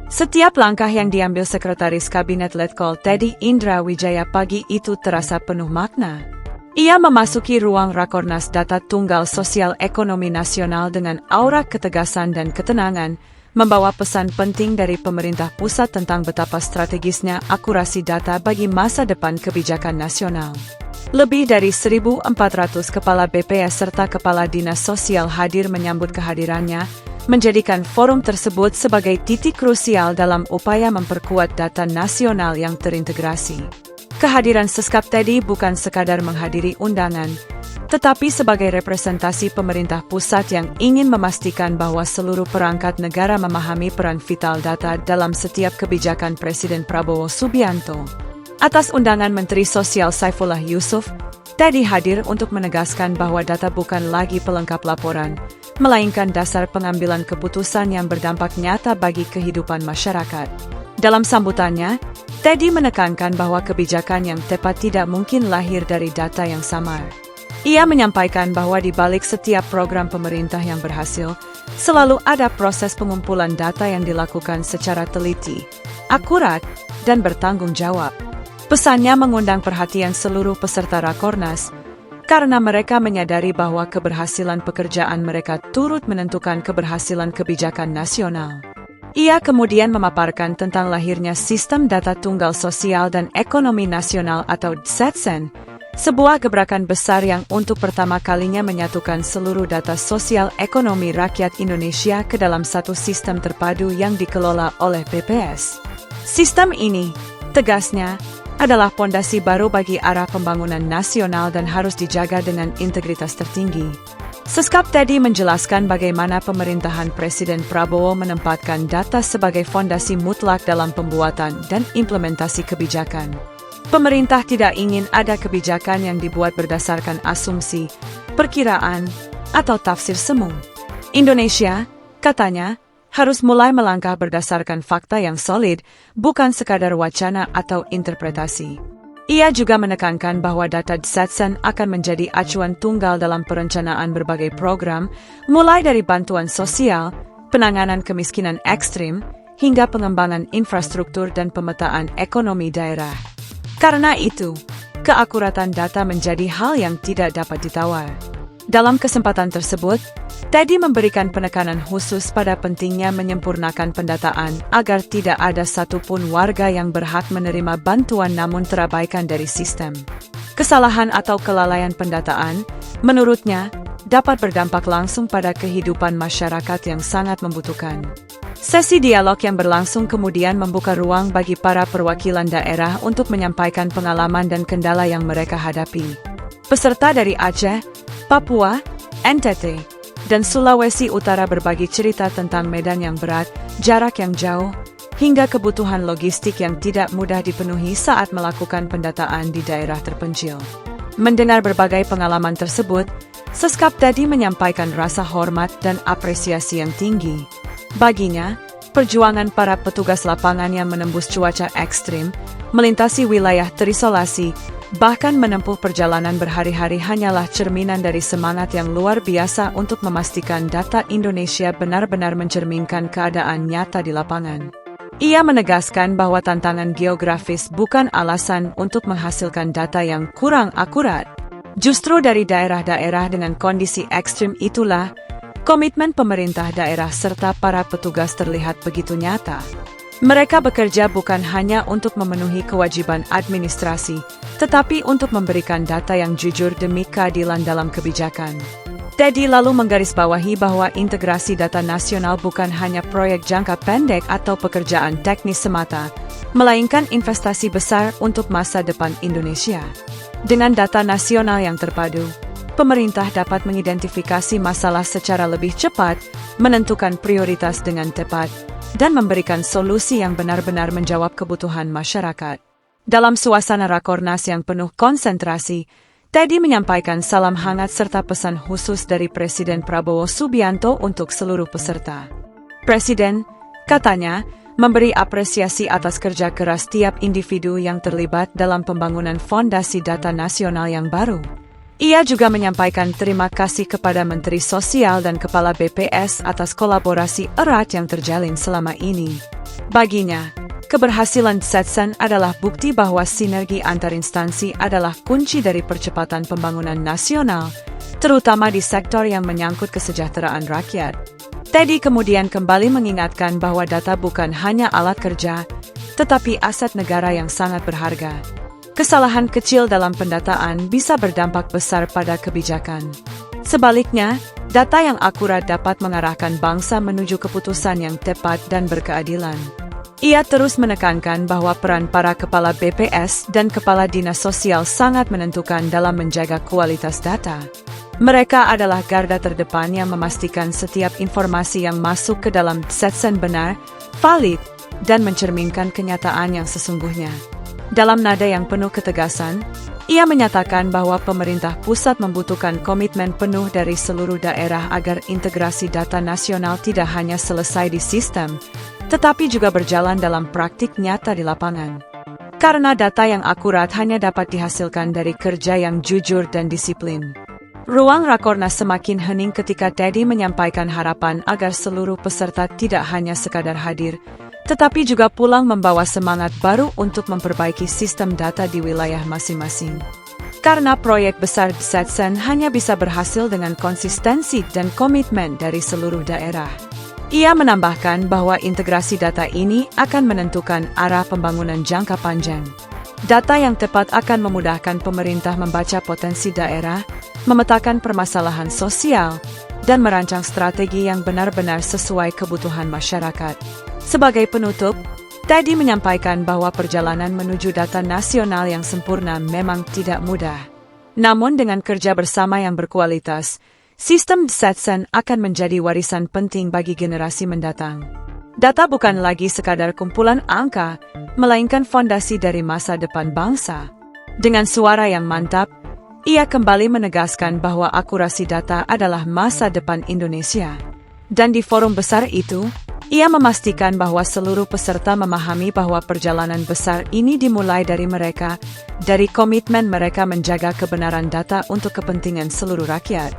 Setiap langkah yang diambil Sekretaris Kabinet Letkol Teddy Indra Wijaya pagi itu terasa penuh makna. Ia memasuki ruang Rakornas Data Tunggal Sosial Ekonomi Nasional dengan aura ketegasan dan ketenangan, membawa pesan penting dari pemerintah pusat tentang betapa strategisnya akurasi data bagi masa depan kebijakan nasional. Lebih dari 1.400 kepala BPS serta kepala dinas sosial hadir menyambut kehadirannya, menjadikan forum tersebut sebagai titik krusial dalam upaya memperkuat data nasional yang terintegrasi. Kehadiran Seskap Teddy bukan sekadar menghadiri undangan, tetapi sebagai representasi pemerintah pusat yang ingin memastikan bahwa seluruh perangkat negara memahami peran vital data dalam setiap kebijakan Presiden Prabowo Subianto. Atas undangan Menteri Sosial Saifullah Yusuf, Teddy hadir untuk menegaskan bahwa data bukan lagi pelengkap laporan, melainkan dasar pengambilan keputusan yang berdampak nyata bagi kehidupan masyarakat. Dalam sambutannya, Teddy menekankan bahwa kebijakan yang tepat tidak mungkin lahir dari data yang samar. Ia menyampaikan bahwa di balik setiap program pemerintah yang berhasil, selalu ada proses pengumpulan data yang dilakukan secara teliti, akurat, dan bertanggung jawab. Pesannya mengundang perhatian seluruh peserta Rakornas, karena mereka menyadari bahwa keberhasilan pekerjaan mereka turut menentukan keberhasilan kebijakan nasional. Ia kemudian memaparkan tentang lahirnya Sistem Data Tunggal Sosial dan Ekonomi Nasional atau SETSEN, sebuah gebrakan besar yang untuk pertama kalinya menyatukan seluruh data sosial ekonomi rakyat Indonesia ke dalam satu sistem terpadu yang dikelola oleh BPS. Sistem ini, tegasnya, adalah pondasi baru bagi arah pembangunan nasional dan harus dijaga dengan integritas tertinggi. Seskap Teddy menjelaskan bagaimana pemerintahan Presiden Prabowo menempatkan data sebagai fondasi mutlak dalam pembuatan dan implementasi kebijakan. Pemerintah tidak ingin ada kebijakan yang dibuat berdasarkan asumsi, perkiraan, atau tafsir semu. Indonesia, katanya, harus mulai melangkah berdasarkan fakta yang solid, bukan sekadar wacana atau interpretasi. Ia juga menekankan bahwa data SETSEN akan menjadi acuan tunggal dalam perencanaan berbagai program, mulai dari bantuan sosial, penanganan kemiskinan ekstrim, hingga pengembangan infrastruktur dan pemetaan ekonomi daerah. Karena itu, keakuratan data menjadi hal yang tidak dapat ditawar. Dalam kesempatan tersebut, Teddy memberikan penekanan khusus pada pentingnya menyempurnakan pendataan agar tidak ada satupun warga yang berhak menerima bantuan namun terabaikan dari sistem. Kesalahan atau kelalaian pendataan, menurutnya, dapat berdampak langsung pada kehidupan masyarakat yang sangat membutuhkan. Sesi dialog yang berlangsung kemudian membuka ruang bagi para perwakilan daerah untuk menyampaikan pengalaman dan kendala yang mereka hadapi. Peserta dari Aceh, Papua, NTT, dan Sulawesi Utara berbagi cerita tentang medan yang berat, jarak yang jauh, hingga kebutuhan logistik yang tidak mudah dipenuhi saat melakukan pendataan di daerah terpencil. Mendengar berbagai pengalaman tersebut, Seskap Teddy menyampaikan rasa hormat dan apresiasi yang tinggi. Baginya, perjuangan para petugas lapangan yang menembus cuaca ekstrim, melintasi wilayah terisolasi, bahkan menempuh perjalanan berhari-hari hanyalah cerminan dari semangat yang luar biasa untuk memastikan data Indonesia benar-benar mencerminkan keadaan nyata di lapangan. Ia menegaskan bahwa tantangan geografis bukan alasan untuk menghasilkan data yang kurang akurat. Justru dari daerah-daerah dengan kondisi ekstrim itulah, komitmen pemerintah daerah serta para petugas terlihat begitu nyata. Mereka bekerja bukan hanya untuk memenuhi kewajiban administrasi, tetapi untuk memberikan data yang jujur demi keadilan dalam kebijakan. Teddy lalu menggarisbawahi bahwa integrasi data nasional bukan hanya proyek jangka pendek atau pekerjaan teknis semata, melainkan investasi besar untuk masa depan Indonesia. Dengan data nasional yang terpadu, pemerintah dapat mengidentifikasi masalah secara lebih cepat, menentukan prioritas dengan tepat, dan memberikan solusi yang benar-benar menjawab kebutuhan masyarakat. Dalam suasana Rakornas yang penuh konsentrasi, Teddy menyampaikan salam hangat serta pesan khusus dari Presiden Prabowo Subianto untuk seluruh peserta. Presiden, katanya, memberi apresiasi atas kerja keras tiap individu yang terlibat dalam pembangunan fondasi data nasional yang baru. Ia juga menyampaikan terima kasih kepada Menteri Sosial dan Kepala BPS atas kolaborasi erat yang terjalin selama ini. Baginya, keberhasilan Setsen adalah bukti bahwa sinergi antar instansi adalah kunci dari percepatan pembangunan nasional, terutama di sektor yang menyangkut kesejahteraan rakyat. Teddy kemudian kembali mengingatkan bahwa data bukan hanya alat kerja, tetapi aset negara yang sangat berharga. Kesalahan kecil dalam pendataan bisa berdampak besar pada kebijakan. Sebaliknya, data yang akurat dapat mengarahkan bangsa menuju keputusan yang tepat dan berkeadilan. Ia terus menekankan bahwa peran para kepala BPS dan kepala dinas sosial sangat menentukan dalam menjaga kualitas data. Mereka adalah garda terdepan yang memastikan setiap informasi yang masuk ke dalam Setsen benar, valid, dan mencerminkan kenyataan yang sesungguhnya. Dalam nada yang penuh ketegasan, ia menyatakan bahwa pemerintah pusat membutuhkan komitmen penuh dari seluruh daerah agar integrasi data nasional tidak hanya selesai di sistem, tetapi juga berjalan dalam praktik nyata di lapangan. Karena data yang akurat hanya dapat dihasilkan dari kerja yang jujur dan disiplin. Ruang Rakornas semakin hening ketika Teddy menyampaikan harapan agar seluruh peserta tidak hanya sekadar hadir, tetapi juga pulang membawa semangat baru untuk memperbaiki sistem data di wilayah masing-masing. Karena proyek besar Setsen hanya bisa berhasil dengan konsistensi dan komitmen dari seluruh daerah. Ia menambahkan bahwa integrasi data ini akan menentukan arah pembangunan jangka panjang. Data yang tepat akan memudahkan pemerintah membaca potensi daerah, memetakan permasalahan sosial, dan merancang strategi yang benar-benar sesuai kebutuhan masyarakat. Sebagai penutup, Teddy menyampaikan bahwa perjalanan menuju data nasional yang sempurna memang tidak mudah. Namun dengan kerja bersama yang berkualitas, sistem Setsen akan menjadi warisan penting bagi generasi mendatang. Data bukan lagi sekadar kumpulan angka, melainkan fondasi dari masa depan bangsa. Dengan suara yang mantap, ia kembali menegaskan bahwa akurasi data adalah masa depan Indonesia. Dan di forum besar itu, ia memastikan bahwa seluruh peserta memahami bahwa perjalanan besar ini dimulai dari mereka, dari komitmen mereka menjaga kebenaran data untuk kepentingan seluruh rakyat.